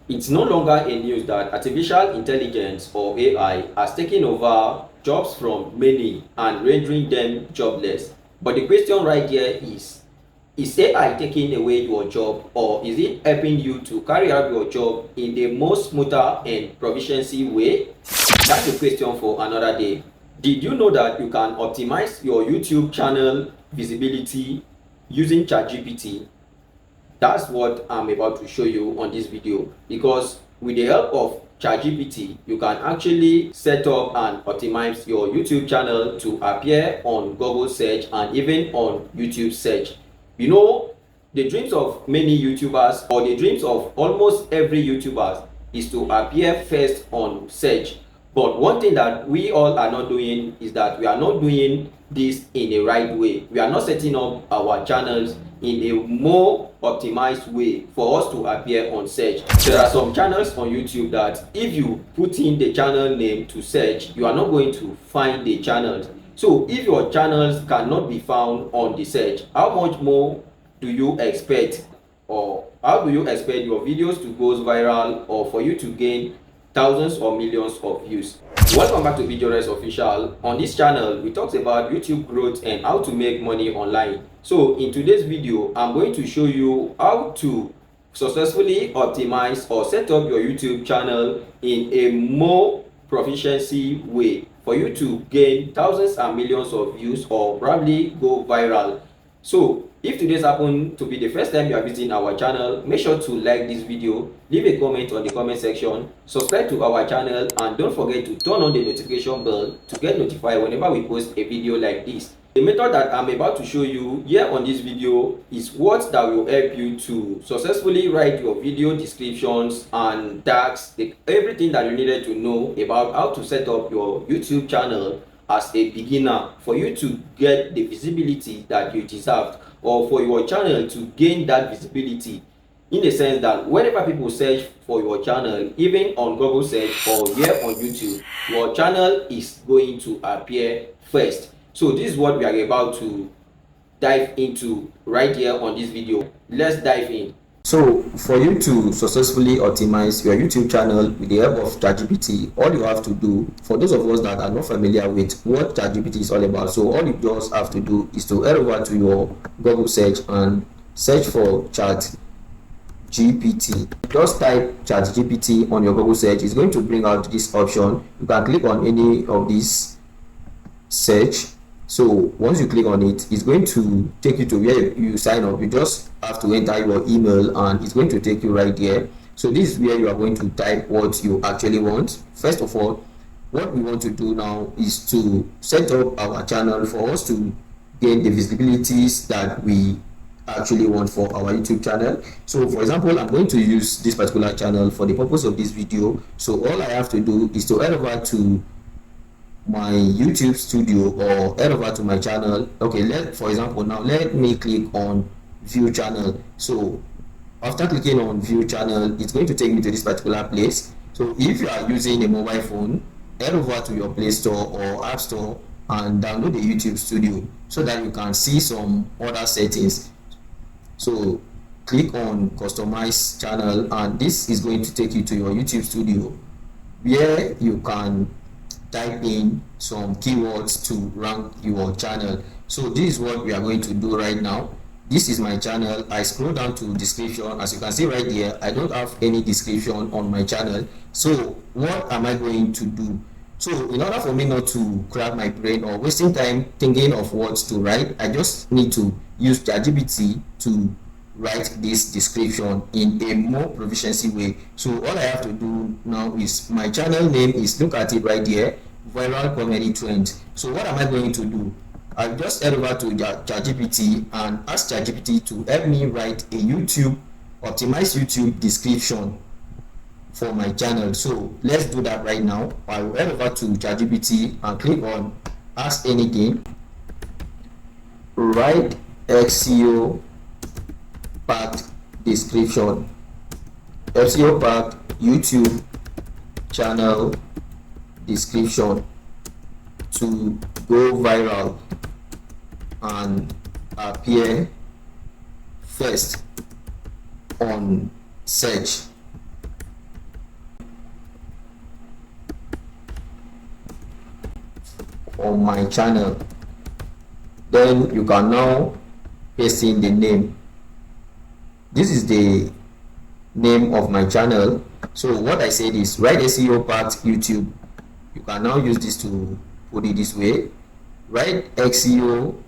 It's no longer a news that artificial intelligence or AI has taken over jobs from many and rendering them jobless. But the question right here is AI taking away your job, or is it helping you to carry out your job in the most smoother and proficiency way? That's a question for another day. Did you know that you can optimize your YouTube channel visibility using ChatGPT? That's what I'm about to show you on this video, because with the help of ChatGPT you can actually set up and optimize your YouTube channel to appear on Google search and even on YouTube search. You know, the dreams of many YouTubers, or the dreams of almost every YouTuber, is to appear first on search. But one thing that we all are not doing is that we are not doing this in the right way. We are not setting up our channels in a more optimized way for us to appear on search. There are some channels on YouTube that if you put in the channel name to search, you are not going to find the channels. So if your channels cannot be found on the search, how much more do you expect, or how do you expect your videos to go viral or for you to gain thousands or millions of views? Welcome back to Video Res Official. On this channel we talk about YouTube growth and how to make money online. So in today's video I'm going to show you how to successfully optimize or set up your YouTube channel in a more proficiency way for you to gain thousands and millions of views or probably go viral. So if today's happen to be the first time you are visiting our channel, make sure to like this video, leave a comment on the comment section, subscribe to our channel, and don't forget to turn on the notification bell to get notified whenever we post a video like this. The method that I'm about to show you here on this video is what that will help you to successfully write your video descriptions and tags, everything that you needed to know about how to set up your YouTube channel as a beginner, for you to get the visibility that you deserve, or for your channel to gain that visibility, in the sense that whenever people search for your channel, even on Google search or here on YouTube, your channel is going to appear first. So this is what we are about to dive into right here on this video. Let's dive in. So for you to successfully optimize your YouTube channel with the help of ChatGPT, all you have to do, for those of us that are not familiar with what ChatGPT is all about, so all you just have to do is to head over to your Google search and search for ChatGPT. Just type ChatGPT on your Google search. It's going to bring out this option. You can click on any of these search. So once you click on it, it's going to take you to where you sign up. You just have to enter your email and it's going to take you right there. So this is where you are going to type what you actually want. First of all, what we want to do now is to set up our channel for us to gain the visibilities that we actually want for our YouTube channel. So for example, I'm going to use this particular channel for the purpose of this video. So all I have to do is to head over to my YouTube studio or head over to my channel. Okay, for example, now let me click on view channel. So after clicking on view channel, it's going to take me to this particular place. So if you are using a mobile phone, head over to your Play Store or App Store and download the YouTube studio so that you can see some other settings. So click on customize channel and this is going to take you to your YouTube studio, where you can type in some keywords to rank your channel. So this is what we are going to do right now. This is my channel. I scroll down to description. As you can see right here, I don't have any description on my channel. So what am I going to do? So in order for me not to crack my brain or wasting time thinking of words to write, I just need to use ChatGPT to write this description in a more proficiency way. So all I have to do now is, my channel name is, look at it right here, viral comedy trends. So what am I going to do? I'll just head over to ChatGPT and ask ChatGPT to help me write a optimized YouTube description for my channel. So let's do that right now. I will head over to ChatGPT and click on ask anything. Write SEO packed description, SEO packed YouTube channel description to go viral and appear first on search. on my channel. Then you can now paste in the name. This is the name of my channel. So what I said is write SEO packed YouTube. You can now use this to put it this way. Write SEO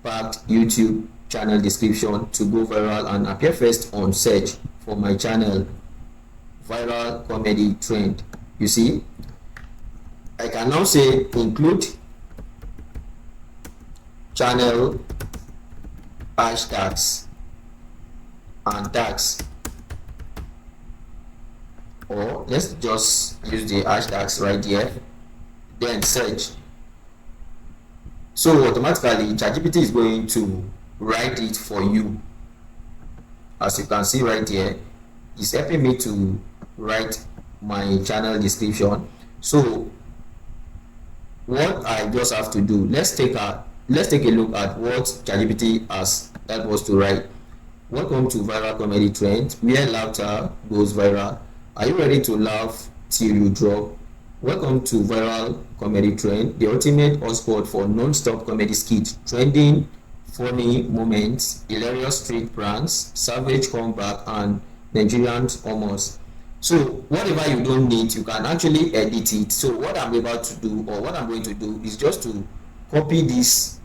packed YouTube channel description to go viral and appear first on search for my channel viral comedy trend. You see, I can now say include channel hashtags and tags, or let's just use the hashtags right here, then search. So automatically ChatGPT is going to write it for you. As you can see right here, it's helping me to write my channel description. So what I just have to do, let's take a look at what ChatGPT has helped us to write. Welcome to viral comedy trend where laughter goes viral. Are you ready to laugh till you drop? Welcome to viral comedy trend, the ultimate hotspot for non-stop comedy skits, trending funny moments, hilarious street pranks, savage comeback, and Nigerian humors. So whatever you don't need, you can actually edit it. So what I'm about to do, or what I'm going to do, is just to copy this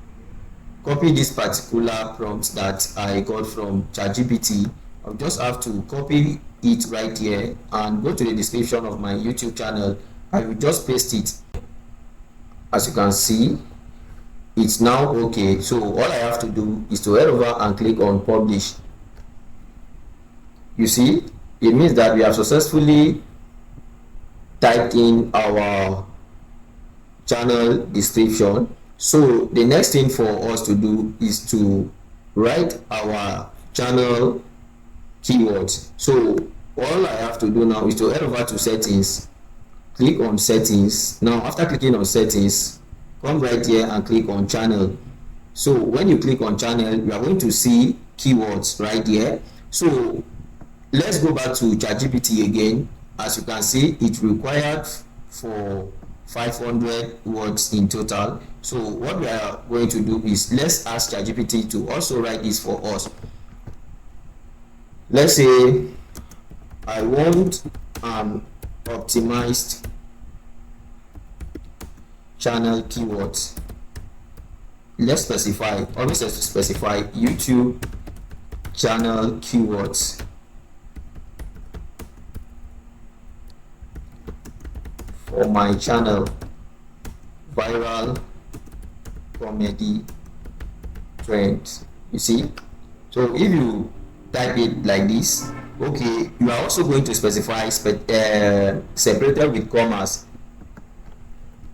particular prompt that I got from ChatGPT. I'll just have to copy it right here and go to the description of my YouTube channel. I will just paste it. As you can see, it's now okay. So all I have to do is to head over and click on publish. You see, it means that we have successfully typed in our channel description. So the next thing for us to do is to write our channel keywords. So all I have to do now is to head over to settings, click on settings. Now after clicking on settings, come right here and click on channel. So when you click on channel, you are going to see keywords right here. So let's go back to ChatGPT again. As you can see, it required for 500 words in total. So what we are going to do is let's ask ChatGPT to also write this for us. Let's say I want an optimized channel keywords. Let's specify, always specify YouTube channel keywords for my channel viral comedy trend. You see, so if you type it like this, okay, you are also going to specify separated with commas.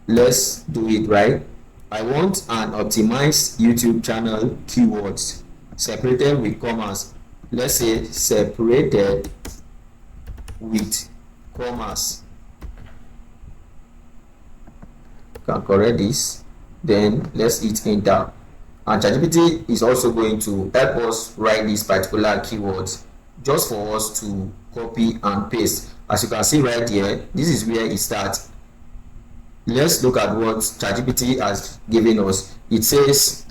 Let's do it right. I want an optimized YouTube channel keywords separated with commas. Let's say separated with commas. Can correct this, then let's hit enter, and ChatGPT is also going to help us write these particular keywords just for us to copy and paste. As you can see right here, this is where it starts. Let's look at what ChatGPT has given us. It says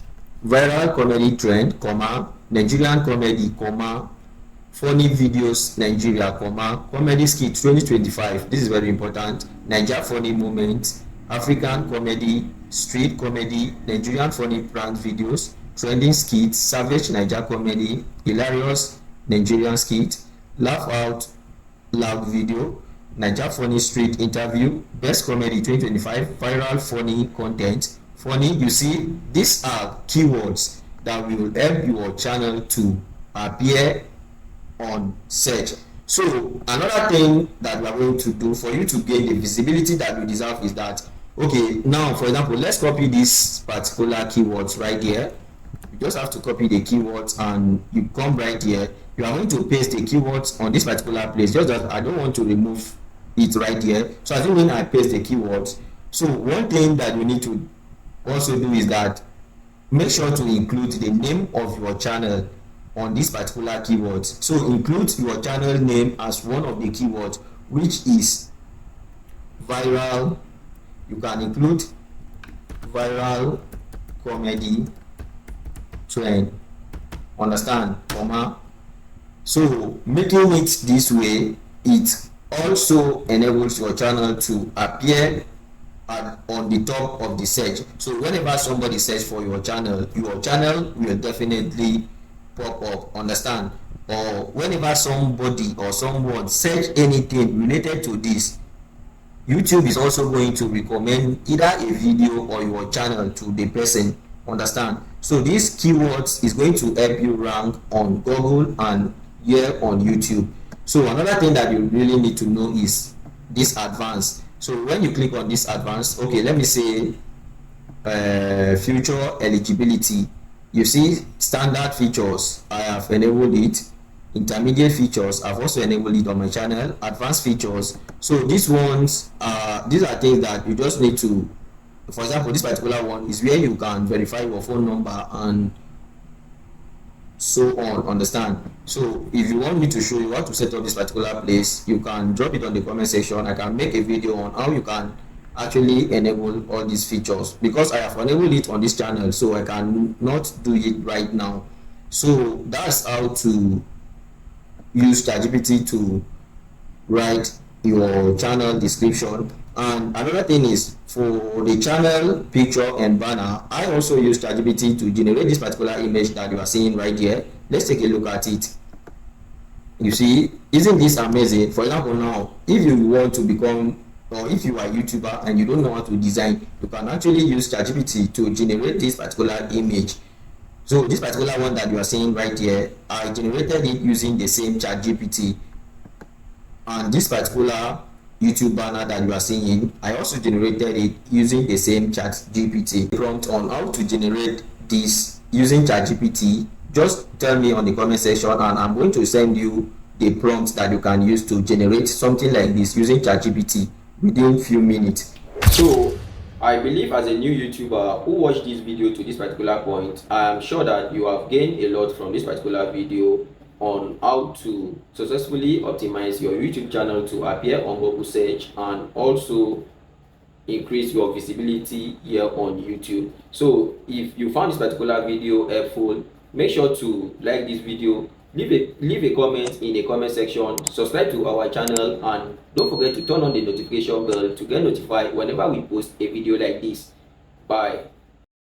viral comedy trend, comma, Nigerian comedy, comma, funny videos Nigeria, comma, comedy skit 2025. This is very important. Nigeria funny moments, African comedy, street comedy, Nigerian funny prank videos, trending skits, savage Niger comedy, hilarious Nigerian skit, laugh out loud video, Niger funny street interview, best comedy 2025, viral funny content, funny. You see, these are keywords that will help your channel to appear on search. So another thing that we are going to do for you to gain the visibility that you deserve is that, okay, now for example, let's copy this particular keywords right here. You just have to copy the keywords and you come right here. You are going to paste the keywords on this particular place. Just that I don't want to remove it right here. So assuming I paste the keywords. So one thing that you need to also do is that make sure to include the name of your channel on this particular keywords. So include your channel name as one of the keywords, which is viral. You can include viral comedy trend, understand, comma. So making it this way, it also enables your channel to appear on the top of the search. So whenever somebody search for your channel will definitely pop up, understand. Or whenever somebody or someone search anything related to this, YouTube is also going to recommend either a video or your channel to the person, understand. So these keywords is going to help you rank on Google and here on YouTube. So another thing that you really need to know is this advanced. So when you click on this advanced, okay, let me say future eligibility, you see standard features, I have enabled it. Intermediate features, I've also enabled it on my channel. Advanced features, so these ones these are things that you just need to, for example, this particular one is where you can verify your phone number and so on, understand. So if you want me to show you how to set up this particular place, you can drop it on the comment section. I can make a video on how you can actually enable all these features, because I have enabled it on this channel, so I can not do it right now. So that's how to use ChatGPT to write your channel description. And another thing is, for the channel picture and banner, I also use ChatGPT to generate this particular image that you are seeing right here. Let's take a look at it. You see, isn't this amazing? For example, now if you want to become, or if you are a YouTuber and you don't know how to design, you can actually use ChatGPT to generate this particular image. So this particular one that you are seeing right here, I generated it using the same ChatGPT. And this particular YouTube banner that you are seeing, I also generated it using the same ChatGPT. Prompt on how to generate this using ChatGPT, just tell me on the comment section and I'm going to send you the prompts that you can use to generate something like this using ChatGPT within few minutes. So I believe, as a new YouTuber who watched this video to this particular point, I am sure that you have gained a lot from this particular video on how to successfully optimize your YouTube channel to appear on Google search and also increase your visibility here on YouTube. So if you found this particular video helpful, make sure to like this video, leave a comment in the comment section, subscribe to our channel, and don't forget to turn on the notification bell to get notified whenever we post a video like this. Bye.